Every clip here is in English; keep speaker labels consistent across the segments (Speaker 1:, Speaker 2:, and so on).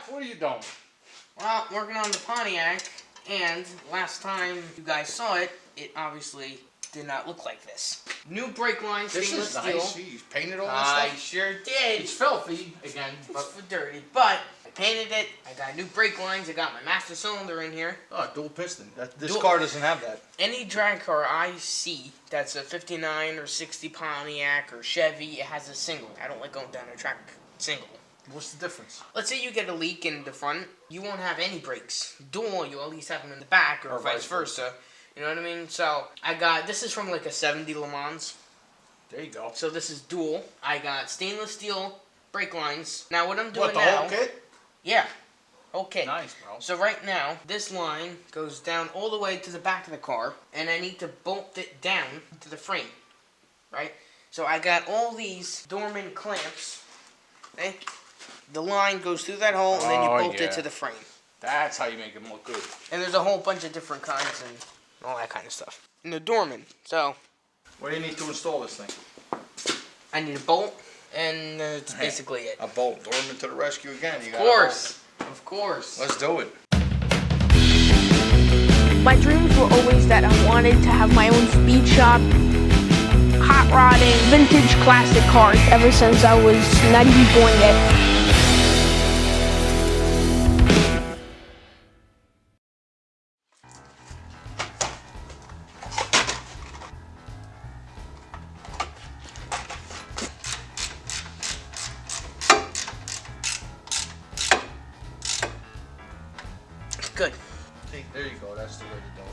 Speaker 1: Jeff, what are you doing?
Speaker 2: Well, working on the Pontiac, and last time you guys saw it, it obviously did not look like this. New brake line, stainless steel.
Speaker 1: This is nice. You painted all this
Speaker 2: I
Speaker 1: stuff?
Speaker 2: sure did.
Speaker 1: It's filthy, again.
Speaker 2: It's dirty, but I painted it. I got new brake lines. I got my master cylinder in here.
Speaker 1: Oh, dual piston. This car doesn't have that.
Speaker 2: Any drag car I see that's a 59 or 60 Pontiac or Chevy, it has a single. I don't like going down a track single.
Speaker 1: What's the difference?
Speaker 2: Let's say you get a leak in the front, you won't have any brakes. Dual, you at least have them in the back, or vice versa. You know what I mean? So, this is from like a 70 Le Mans.
Speaker 1: There you go.
Speaker 2: So this is dual. I got stainless steel brake lines. Now what I'm doing
Speaker 1: now... What, the whole kit?
Speaker 2: Yeah. Whole kit.
Speaker 1: Nice, bro.
Speaker 2: So right now, this line goes down all the way to the back of the car, and I need to bolt it down to the frame. Right? So I got all these Dorman clamps. Okay? The line goes through that hole, and then you bolt it to the frame.
Speaker 1: That's how you make them look good.
Speaker 2: And there's a whole bunch of different kinds and all that kind of stuff. And the Dorman, so...
Speaker 1: What do you need to install this thing?
Speaker 2: I need a bolt, and that's basically it.
Speaker 1: A bolt. Dorman to the rescue again.
Speaker 2: Of course. Of course.
Speaker 1: Let's do it.
Speaker 3: My dreams were always that I wanted to have my own speed shop, hot rodding, vintage classic cars ever since I was not even born yet.
Speaker 2: Good.
Speaker 1: See, there you go. That's the way to do it.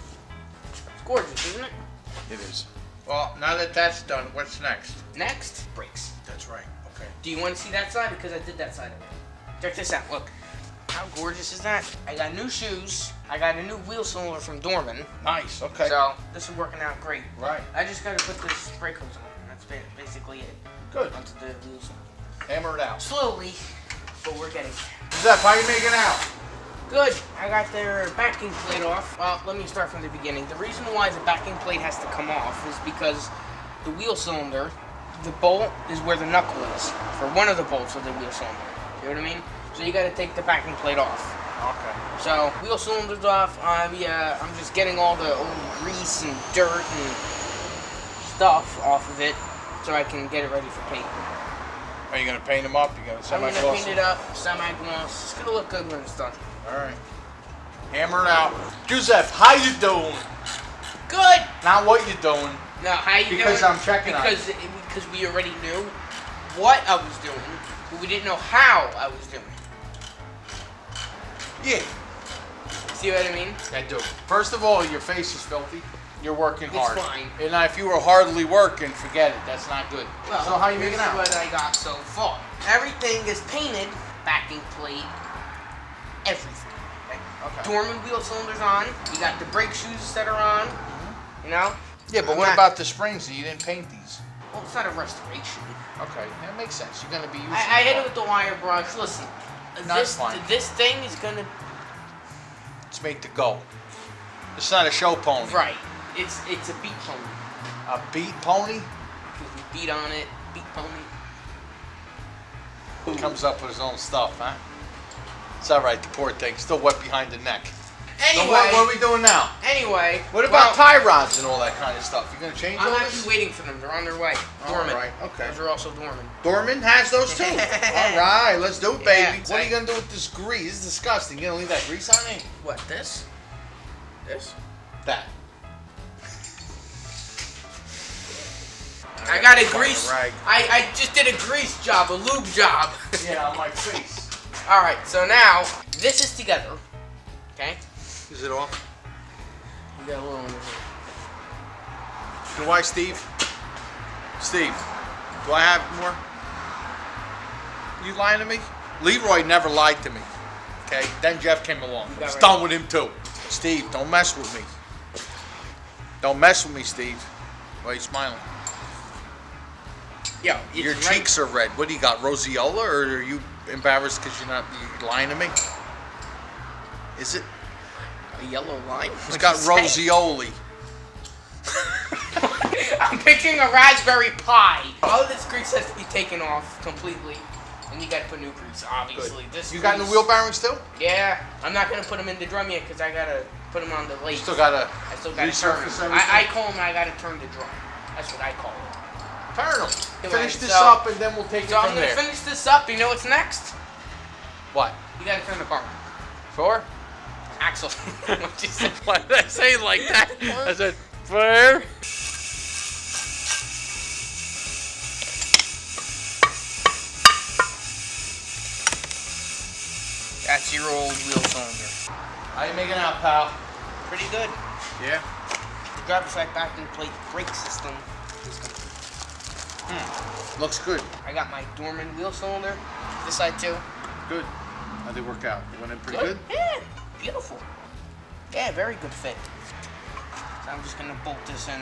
Speaker 2: It's gorgeous, isn't it?
Speaker 1: It is. Well, now that that's done, what's next?
Speaker 2: Next, brakes.
Speaker 1: That's right. Okay.
Speaker 2: Do you want to see that side? Because I did that side of it. Check this out. Look. How gorgeous is that? I got new shoes. I got a new wheel cylinder from Dorman.
Speaker 1: Nice. Okay.
Speaker 2: So, this is working out great.
Speaker 1: Right.
Speaker 2: I just got to put this brake hose on. That's basically it.
Speaker 1: Good.
Speaker 2: Onto the wheels.
Speaker 1: Hammer it out.
Speaker 2: Slowly, but we're getting there.
Speaker 1: Giuseppe, how you making out?
Speaker 2: Good. I got their backing plate off. Well, let me start from the beginning. The reason why the backing plate has to come off is because the wheel cylinder, the bolt is where the knuckle is for one of the bolts of the wheel cylinder. You know what I mean? So you got to take the backing plate off.
Speaker 1: Okay.
Speaker 2: So wheel cylinder's off. I'm just getting all the old grease and dirt and stuff off of it so I can get it ready for paint.
Speaker 1: Are you gonna paint them up? You gonna
Speaker 2: I'm gonna paint it up, semi-gloss. It's gonna look good when it's done.
Speaker 1: All right. Hammer it out. Giuseppe, how you doing?
Speaker 2: Good.
Speaker 1: Not what you doing.
Speaker 2: No, how you doing?
Speaker 1: Because I'm checking on you.
Speaker 2: Because we already knew what I was doing, but we didn't know how I was doing.
Speaker 1: Yeah.
Speaker 2: See what I mean?
Speaker 1: I do. First of all, your face is filthy. You're working hard.
Speaker 2: It's fine.
Speaker 1: And if you were hardly working, forget it. That's not good.
Speaker 2: Well,
Speaker 1: so how you making out?
Speaker 2: What I got so far. Everything is painted. Backing plate. Everything.
Speaker 1: Okay.
Speaker 2: Dorman wheel cylinders on. You got the brake shoes that are on. You know?
Speaker 1: Yeah, but what about the springs? You didn't paint these.
Speaker 2: Well, it's not a restoration.
Speaker 1: Okay, that makes sense. You're gonna be using.
Speaker 2: I hit it with the wire brush. Listen, this thing is gonna.
Speaker 1: Let's make the go. It's not a show pony.
Speaker 2: Right. It's a beat pony.
Speaker 1: A beat pony?
Speaker 2: Because we beat on it. Beat pony.
Speaker 1: He comes up with his own stuff, huh? It's all right. The poor thing, still wet behind the neck.
Speaker 2: Anyway.
Speaker 1: So what are we doing now?
Speaker 2: Anyway.
Speaker 1: What about tie rods and all that kind of stuff? You gonna change
Speaker 2: I'm
Speaker 1: all
Speaker 2: actually
Speaker 1: this?
Speaker 2: waiting for them. They're on their way. Dorman.
Speaker 1: All right. Okay.
Speaker 2: Those are also Dorman.
Speaker 1: Dorman has those too. All right. Let's do it, baby.
Speaker 2: Yeah,
Speaker 1: What are you gonna do with this grease? This is disgusting. You gonna leave that grease on it?
Speaker 2: What? This? This?
Speaker 1: That.
Speaker 2: I got a grease.
Speaker 1: Right.
Speaker 2: I just did a grease job, a lube job.
Speaker 1: Yeah, on my face.
Speaker 2: All right. So now this is together. Okay.
Speaker 1: Is it off?
Speaker 2: You got a little under here.
Speaker 1: Do I, Steve? Steve, do I have more? You lying to me? Leroy never lied to me. Okay? Then Jeff came along. It's done with him too. Steve, don't mess with me. Don't mess with me, Steve. Why are you smiling?
Speaker 2: Yo,
Speaker 1: your cheeks are red. What do you got, roseola, or are you embarrassed because you're lying to me? Is it?
Speaker 2: A yellow line?
Speaker 1: It's got roseoli.
Speaker 2: I'm picking a raspberry pie. All this grease has to be taken off completely. And you gotta put new grease, obviously.
Speaker 1: Good.
Speaker 2: This
Speaker 1: You got
Speaker 2: grease,
Speaker 1: new wheel bearings too?
Speaker 2: Yeah, I'm not gonna put them in the drum yet because I gotta put them on the lathe.
Speaker 1: Still gotta
Speaker 2: I still gotta turn
Speaker 1: resurface
Speaker 2: them.
Speaker 1: everything?
Speaker 2: I call them. I gotta turn the drum. That's what I call it.
Speaker 1: turn them.
Speaker 2: Anyway,
Speaker 1: Finish this
Speaker 2: so-
Speaker 1: up and then we'll take it
Speaker 2: So I'm
Speaker 1: from
Speaker 2: gonna
Speaker 1: there.
Speaker 2: finish this up. You know what's next?
Speaker 1: What?
Speaker 2: You gotta turn the car.
Speaker 1: For?
Speaker 2: Axle. What you said?
Speaker 1: Why did I say it like that? I said, for?
Speaker 2: That's your old wheel cylinder.
Speaker 1: How you making out, pal?
Speaker 2: Pretty good.
Speaker 1: Yeah?
Speaker 2: The driver's side backing plate brake system is complete.
Speaker 1: Looks good.
Speaker 2: I got my Dorman wheel cylinder. This side too.
Speaker 1: Good. How'd they work out? They went in pretty good?
Speaker 2: Yeah, beautiful. Yeah, very good fit. So I'm just gonna bolt this in.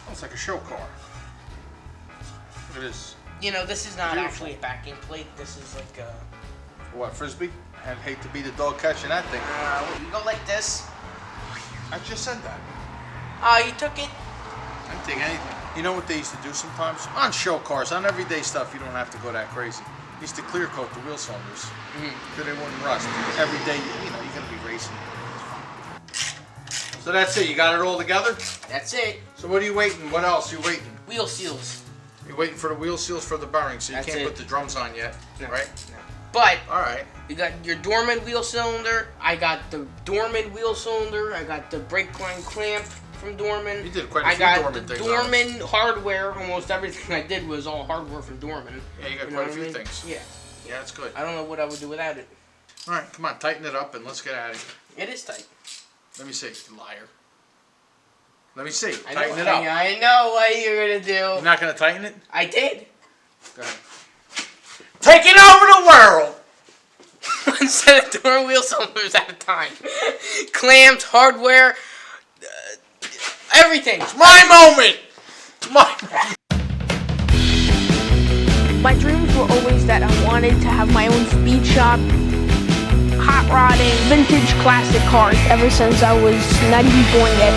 Speaker 1: Oh, it's like a show car. Look at this.
Speaker 2: You know, this is not
Speaker 1: Beautiful.
Speaker 2: actually a backing plate. This is like a.
Speaker 1: What, Frisbee? I'd hate to be the dog catching that thing.
Speaker 2: You go like this.
Speaker 1: I just said that.
Speaker 2: You took it.
Speaker 1: I didn't think anything. You know what they used to do sometimes? On show cars, on everyday stuff, you don't have to go that crazy. They used to clear coat the wheel cylinders so they wouldn't rust. Every day, you know, you're going to be racing. So that's it. You got it all together?
Speaker 2: That's it.
Speaker 1: So what are you waiting? What else are you waiting?
Speaker 2: Wheel seals.
Speaker 1: You're waiting for the wheel seals for the bearings, so you
Speaker 2: That's
Speaker 1: can't
Speaker 2: it.
Speaker 1: put the drums on yet,
Speaker 2: No,
Speaker 1: right?
Speaker 2: No. But
Speaker 1: All right.
Speaker 2: you got your Dorman wheel cylinder. I got the Dorman wheel cylinder. I got the brake line clamp from Dorman.
Speaker 1: You did quite a
Speaker 2: I
Speaker 1: few
Speaker 2: got
Speaker 1: Dorman
Speaker 2: the
Speaker 1: things on this.
Speaker 2: Dorman hardware. Almost everything I did was all hardware from Dorman.
Speaker 1: Yeah, you got
Speaker 2: know
Speaker 1: quite a
Speaker 2: what I
Speaker 1: few
Speaker 2: mean?
Speaker 1: things.
Speaker 2: Yeah.
Speaker 1: Yeah, that's good.
Speaker 2: I don't know what I would do without it.
Speaker 1: All right, come on, tighten it up and let's get out of here.
Speaker 2: It is tight.
Speaker 1: Let me see, you liar. Let me see.
Speaker 2: I
Speaker 1: Tighten
Speaker 2: know,
Speaker 1: it up.
Speaker 2: I know what you're gonna do.
Speaker 1: You're not going to tighten it?
Speaker 2: I did.
Speaker 1: Go ahead. Taking over the world!
Speaker 2: One set of Dorman wheel cylinders at a time. Clamps, hardware, everything.
Speaker 1: It's my moment! It's my
Speaker 3: My dreams were always that I wanted to have my own speed shop, hot rodding, vintage classic cars ever since I was not even born yet.